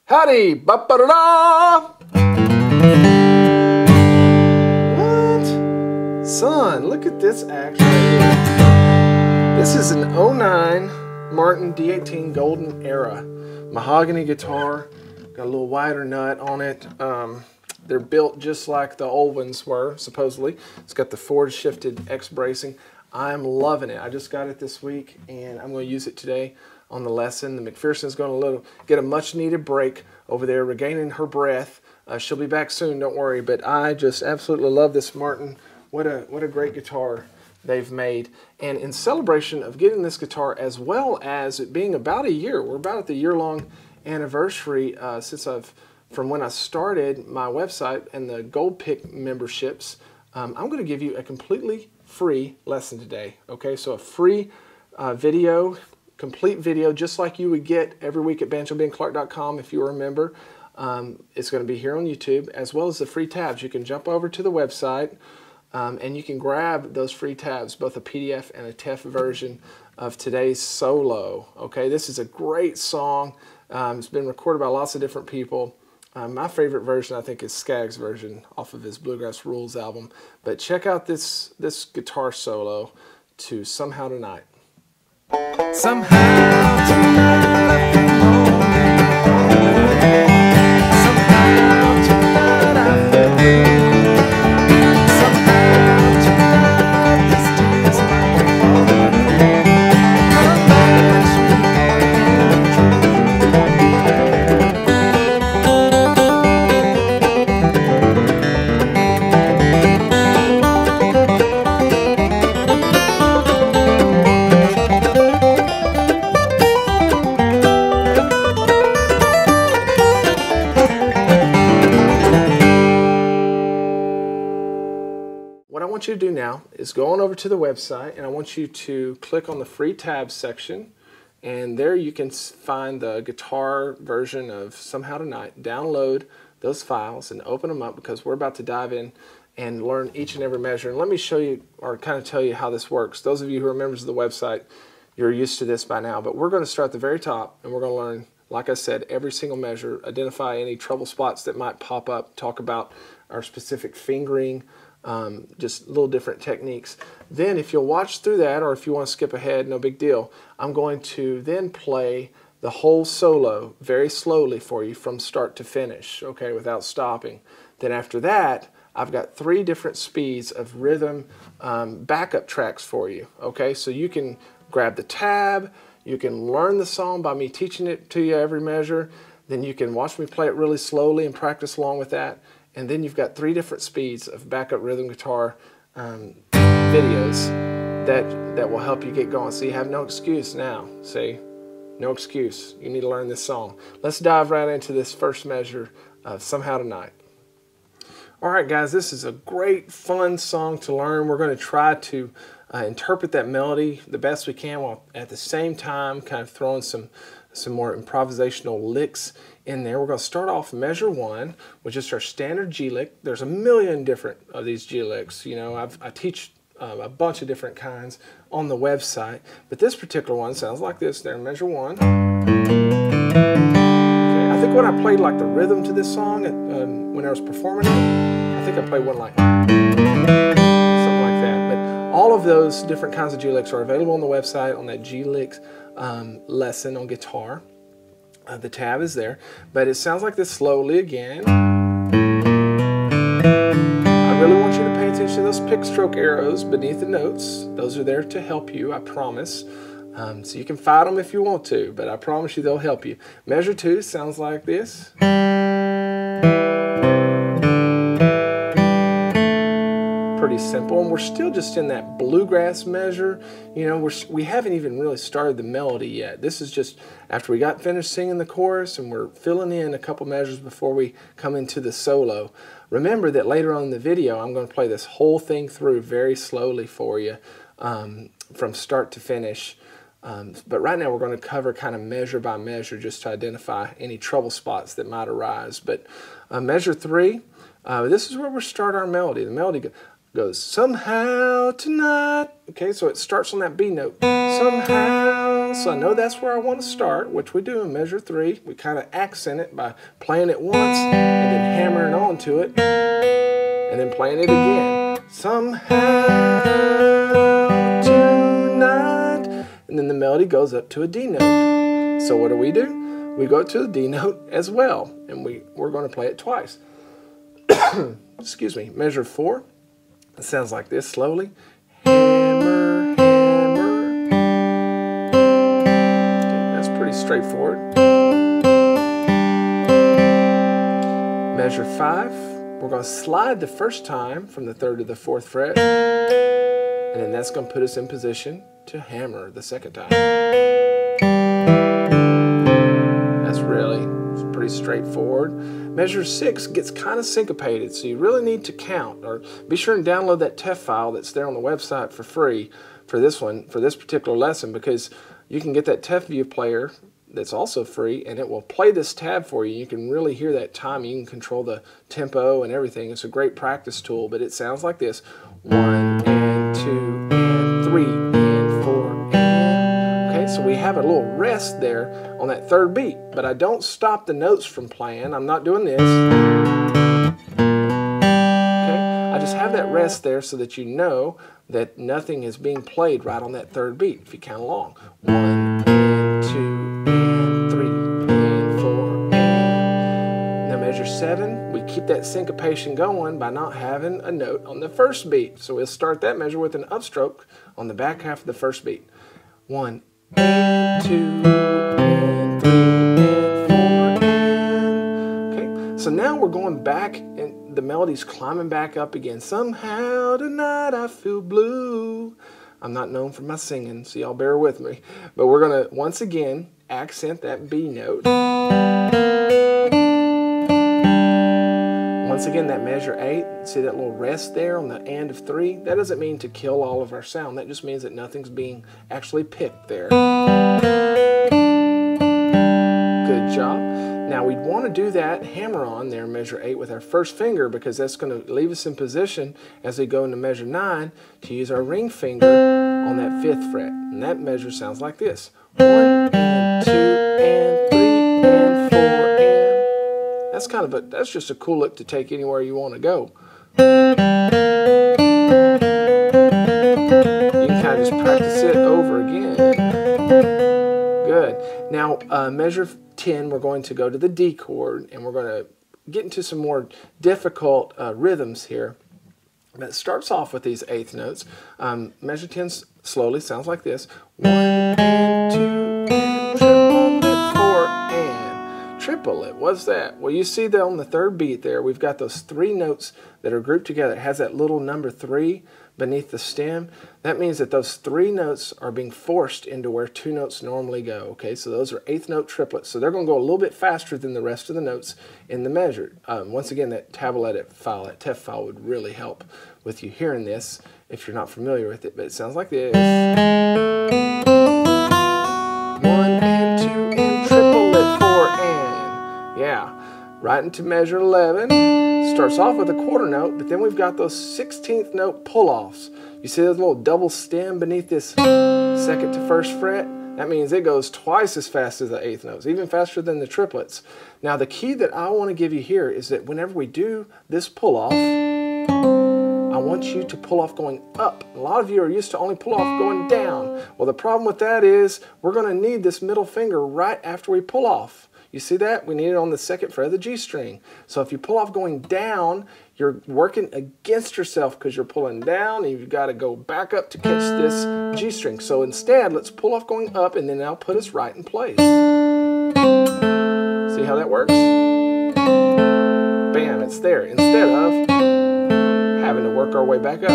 Howdy, ba-ba-da-da! What? Son, look at this action right here. This is an '09 Martin D18 Golden Era mahogany guitar. Got a little wider nut on it. They're built just like the old ones were, supposedly. It's got the forward shifted X bracing. I'm loving it. I just got it this week, and I'm going to use it today on the lesson. The McPherson's going to get a much needed break over there, regaining her breath. She'll be back soon, don't worry. But I just absolutely love this Martin. What a great guitar they've made. And in celebration of getting this guitar, as well as it being about a year, we're about at the year-long anniversary from when I started my website and the Gold Pick memberships. I'm going to give you a completely free lesson today. Okay, so a free video, complete video, just like you would get every week at banjobeandclark.com if you're a member. It's going to be here on YouTube, as well as the free tabs. You can jump over to the website and you can grab those free tabs, both a PDF and a TEF version of today's solo. Okay, this is a great song. It's been recorded by lots of different people. My favorite version, I think, is Skaggs' version off of his Bluegrass Rules album. But check out this guitar solo to Somehow Tonight. Somehow tonight I feel lonely. Somehow tonight I feel blue. Somehow tonight this tears like a falling. Unless what I want you to do now is go on over to the website, and I want you to click on the free tabs section, and there you can find the guitar version of Somehow Tonight. Download those files and open them up, because we're about to dive in and learn each and every measure. And let me show you, or kind of tell you how this works. Those of you who are members of the website, you're used to this by now, but we're going to start at the very top, and we're going to learn, like I said, every single measure, identify any trouble spots that might pop up, talk about our specific fingering, just little different techniques. Then if you'll watch through that, or if you want to skip ahead, no big deal. I'm going to then play the whole solo very slowly for you from start to finish, okay, without stopping. Then after that, I've got 3 different speeds of rhythm backup tracks for you, okay? So you can grab the tab, you can learn the song by me teaching it to you every measure, then you can watch me play it really slowly and practice along with that. And then you've got 3 different speeds of backup rhythm guitar videos that will help you get going. So you have no excuse now. See? No excuse. You need to learn this song. Let's dive right into this first measure of Somehow Tonight. All right, guys, this is a great, fun song to learn. We're going to try to interpret that melody the best we can, while at the same time kind of throwing some more improvisational licks in there. We're going to start off measure 1, which is our standard G lick. There's a million different of these G licks. You know, I teach a bunch of different kinds on the website, but this particular one sounds like this there, measure 1. Okay, I think when I played like the rhythm to this song when I was performing it, I think I played one like something like that. But all of those different kinds of G licks are available on the website on that G licks lesson on guitar. The tab is there, but it sounds like this slowly again. I really want you to pay attention to those pick stroke arrows beneath the notes. Those are there to help you, I promise. So you can fight them if you want to, but I promise you they'll help you. Measure 2 sounds like this. Pretty simple, and we're still just in that bluegrass measure. You know, we haven't even really started the melody yet. This is just after we got finished singing the chorus, and we're filling in a couple measures before we come into the solo. Remember that later on in the video, I'm going to play this whole thing through very slowly for you from start to finish. But right now we're going to cover kind of measure by measure just to identify any trouble spots that might arise. But measure 3, this is where we start our melody. The melody goes somehow tonight. Okay, so it starts on that B note. Somehow, so I know that's where I want to start, which we do in measure 3. We kind of accent it by playing it once and then hammering onto it and then playing it again. Somehow tonight, and then the melody goes up to a D note. So what do? We go to the D note as well, and we're going to play it twice. Excuse me. Measure 4. It sounds like this slowly. Hammer, hammer. Okay, that's pretty straightforward. Measure 5. We're going to slide the first time from the 3rd to the 4th fret, and then that's going to put us in position to hammer the second time. That's pretty straightforward. Measure 6 gets kind of syncopated, so you really need to count, or be sure and download that TEF file that's there on the website for free for this particular lesson, because you can get that TEF view player that's also free, and it will play this tab for you. You can really hear that time. You can control the tempo and everything. It's a great practice tool, but it sounds like this. 1 and 2 and 3 and 4 and... Okay, so we have a little rest there on that 3rd beat, but I don't stop the notes from playing. I'm not doing this. Okay, I just have that rest there so that you know that nothing is being played right on that 3rd beat if you count along. 1 and 2 and 3 and 4 and... Now measure 7, we keep that syncopation going by not having a note on the 1st beat. So we'll start that measure with an upstroke on the back half of the 1st beat. 1 and 2 and 3 and 4 and... Okay, so now we're going back and the melody's climbing back up again. Somehow tonight I feel blue. I'm not known for my singing, so y'all bear with me. But we're going to, once again, accent that B note. Once again, that measure 8, see that little rest there on the and of 3? That doesn't mean to kill all of our sound. That just means that nothing's being actually picked there. Good job. Now we'd want to do that hammer on there, measure 8, with our 1st finger, because that's going to leave us in position as we go into measure 9 to use our ring finger on that 5th fret. And that measure sounds like this. 1 and 2 and 3 and 4 and... That's just a cool lick to take anywhere you want to go. You can kind of just practice it over again. Good. Now measure 10, we're going to go to the D chord, and we're going to get into some more difficult rhythms here. But it starts off with these 8th notes. Measure 10 slowly sounds like this. 1 and 2 and triple it, 4 and triple it. What's that? Well, you see that on the 3rd beat there, we've got those 3 notes that are grouped together. It has that little number 3 beneath the stem. That means that those 3 notes are being forced into where 2 notes normally go. Okay, so those are 8th note triplets. So they're going to go a little bit faster than the rest of the notes in the measure. Once again, that tablet file, that TEF file, would really help with you hearing this if you're not familiar with it. But it sounds like this. 1 and 2 and triple it, 4 and. Yeah, right into measure 11. Starts off with a quarter note, but then we've got those 16th note pull-offs. You see that little double stem beneath this 2nd to 1st fret? That means it goes twice as fast as the 8th notes, even faster than the triplets. Now the key that I want to give you here is that whenever we do this pull-off, I want you to pull off going up. A lot of you are used to only pull off going down. Well, the problem with that is we're going to need this middle finger right after we pull off. You see that? We need it on the 2nd fret of the G string. So if you pull off going down, you're working against yourself because you're pulling down and you've got to go back up to catch this G string. So instead, let's pull off going up, and then that'll put us right in place. See how that works? Bam, it's there. Instead of having to work our way back up.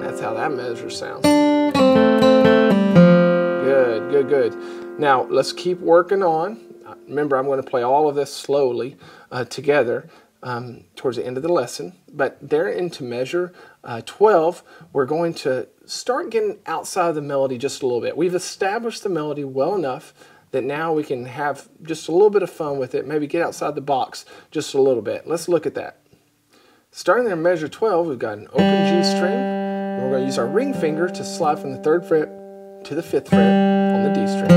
That's how that measure sounds. Good, good, good. Now, let's keep working on. Remember, I'm going to play all of this slowly together towards the end of the lesson. But there into measure 12, we're going to start getting outside of the melody just a little bit. We've established the melody well enough that now we can have just a little bit of fun with it, maybe get outside the box just a little bit. Let's look at that. Starting there in measure 12, we've got an open G string, We're going to use our ring finger to slide from the 3rd fret to the 5th fret on the D string.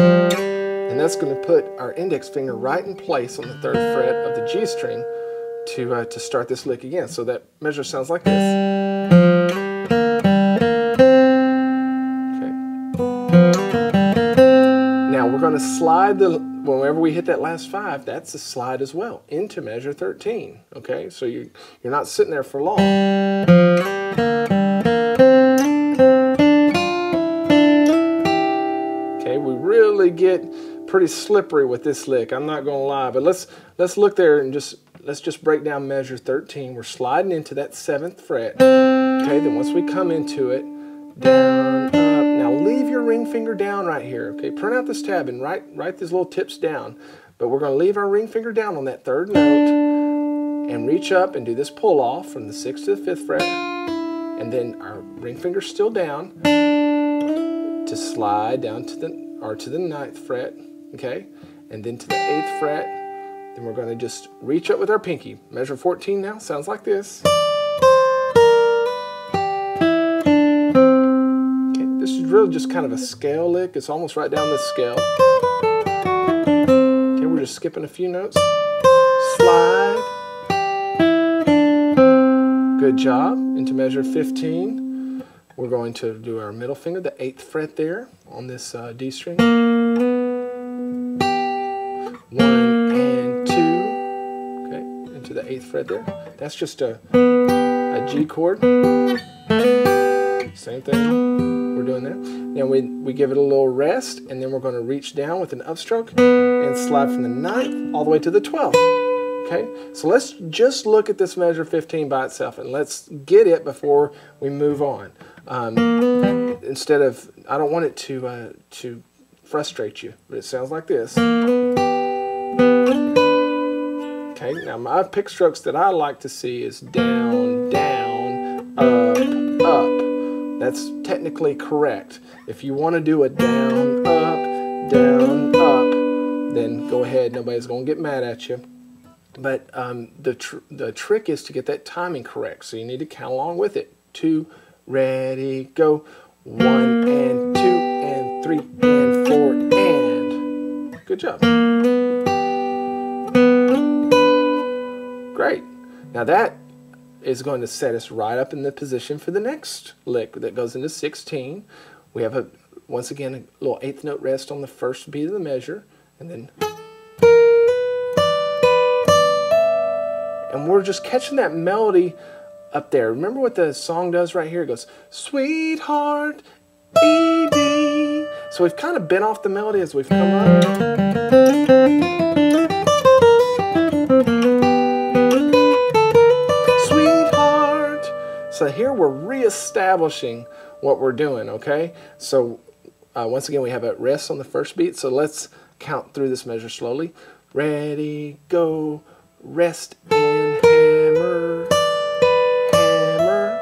And that's going to put our index finger right in place on the 3rd fret of the G string to start this lick again. So that measure sounds like this. Okay. Now we're going to slide whenever we hit that last 5, that's a slide as well into measure 13. Okay, so you're not sitting there for long. Okay, we really get pretty slippery with this lick, I'm not gonna lie, but let's look there and let's just break down measure 13. We're sliding into that 7th fret. Okay, then once we come into it, down, up. Now leave your ring finger down right here. Okay, print out this tab and write these little tips down. But we're gonna leave our ring finger down on that 3rd note and reach up and do this pull off from the 6th to the 5th fret. And then our ring finger's still down to slide down to the 9th fret. Okay, and then to the 8th fret. Then we're going to just reach up with our pinky. Measure 14 now, sounds like this. Okay, this is really just kind of a scale lick. It's almost right down this scale. Okay, we're just skipping a few notes. Slide. Good job. Into measure 15. We're going to do our middle finger, the 8th fret there on this D string. 1 and 2, okay, into the 8th fret there. That's just a G chord. Same thing we're doing there. Now we give it a little rest, and then we're going to reach down with an upstroke and slide from the 9th all the way to the 12th. Okay, so let's just look at this measure 15 by itself, and let's get it before we move on. Instead of, I don't want it to frustrate you, but it sounds like this. Okay, now my pick strokes that I like to see is down, down, up, up. That's technically correct. If you want to do a down, up, then go ahead. Nobody's going to get mad at you. But the trick is to get that timing correct. So you need to count along with it. 2, ready, go. 1 and 2 and 3 and 4 and. Good job. Great. Now that is going to set us right up in the position for the next lick that goes into 16. We have once again a little 8th note rest on the 1st beat of the measure, and then we're just catching that melody up there. Remember what the song does right here? It goes, sweetheart, E-D. So we've kind of bent off the melody as we've come up. Sweetheart. So here we're reestablishing what we're doing, okay? So once again, we have a rest on the 1st beat. So let's count through this measure slowly. Ready, go, rest and hammer, hammer.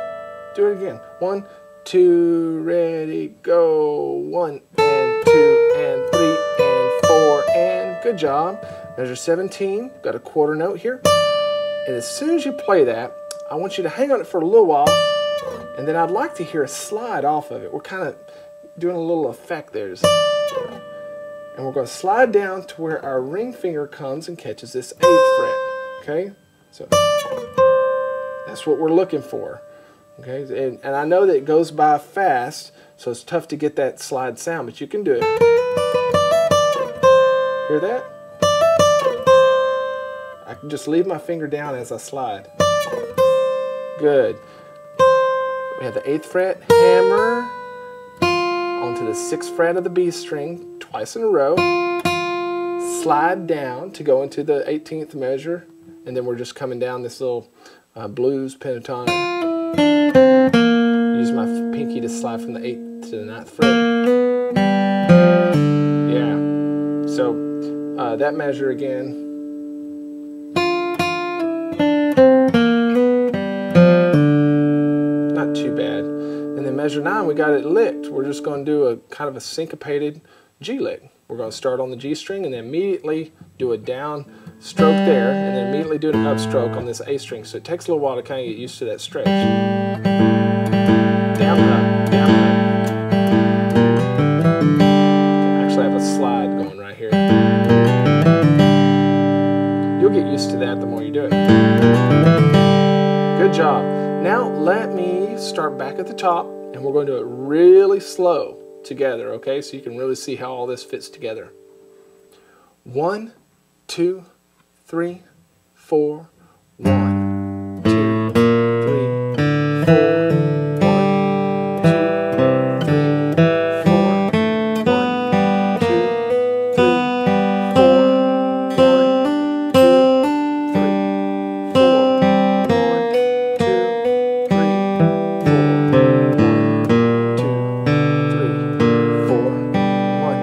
Do it again. 1, 2, ready, go. 1 and 2 and 3 and 4 and. Good job. Measure 17. Got a quarter note here. And as soon as you play that, I want you to hang on it for a little while, and then I'd like to hear a slide off of it. We're kind of doing a little effect there. And we're going to slide down to where our ring finger comes and catches this 8th fret. Okay? So that's what we're looking for. Okay? And I know that it goes by fast, so it's tough to get that slide sound, but you can do it. Hear that? I can just leave my finger down as I slide. Good. We have the 8th fret, hammer, onto the 6th fret of the B string, twice in a row, slide down to go into the 18th measure, and then we're just coming down this little blues pentatonic. Use my pinky to slide from the 8th to the 9th fret. Yeah. So that measure again. Not too bad. And then measure 9, we got it licked. We're just going to do a kind of a syncopated G lick. We're going to start on the G string and then immediately do a down stroke there, and then immediately do an upstroke on this A string. So it takes a little while to kind of get used to that stretch. Down, up. back at the top, and we're going to do it really slow together, okay? So you can really see how all this fits together. 1, 2, 3, 4, 1, 2, 3, 4, 1, 2, 3, 4, 1,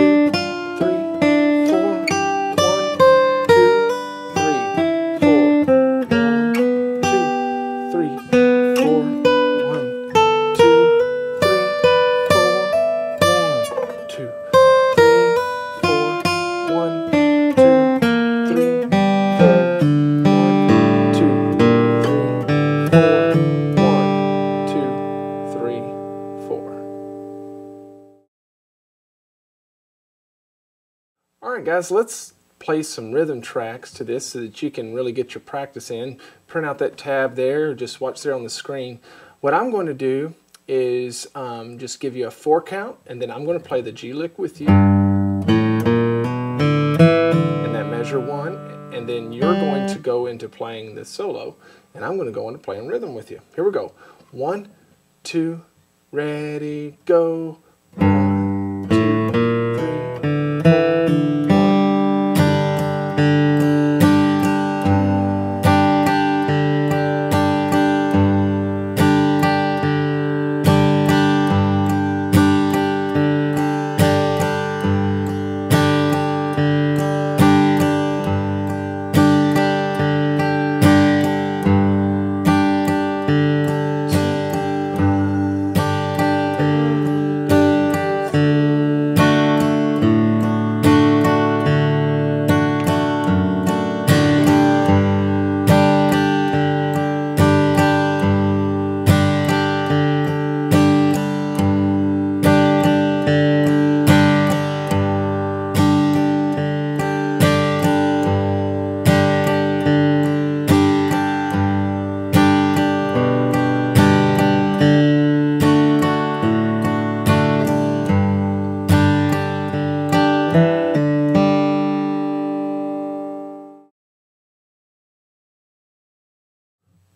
2, 3, 4, 1, 2, 3, 4, 1, 2, Alright guys, let's play some rhythm tracks to this so that you can really get your practice in. Print out that tab there, or just watch there on the screen. What I'm going to do is just give you a 4 count, and then I'm going to play the G lick with you. And that measure 1, and then you're going to go into playing the solo, and I'm going to go into playing rhythm with you. Here we go. 1, 2, ready, go. 1, 2, 3, 4.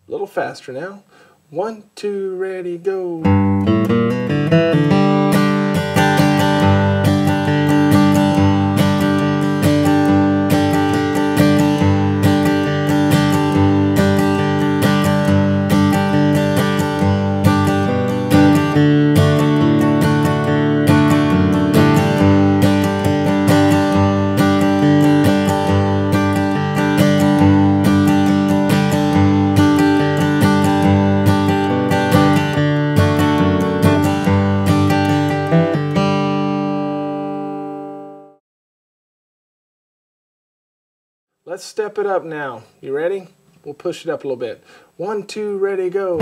A little faster now. 1, 2, ready, go. Let's step it up now. You ready? We'll push it up a little bit. 1, 2, ready, go.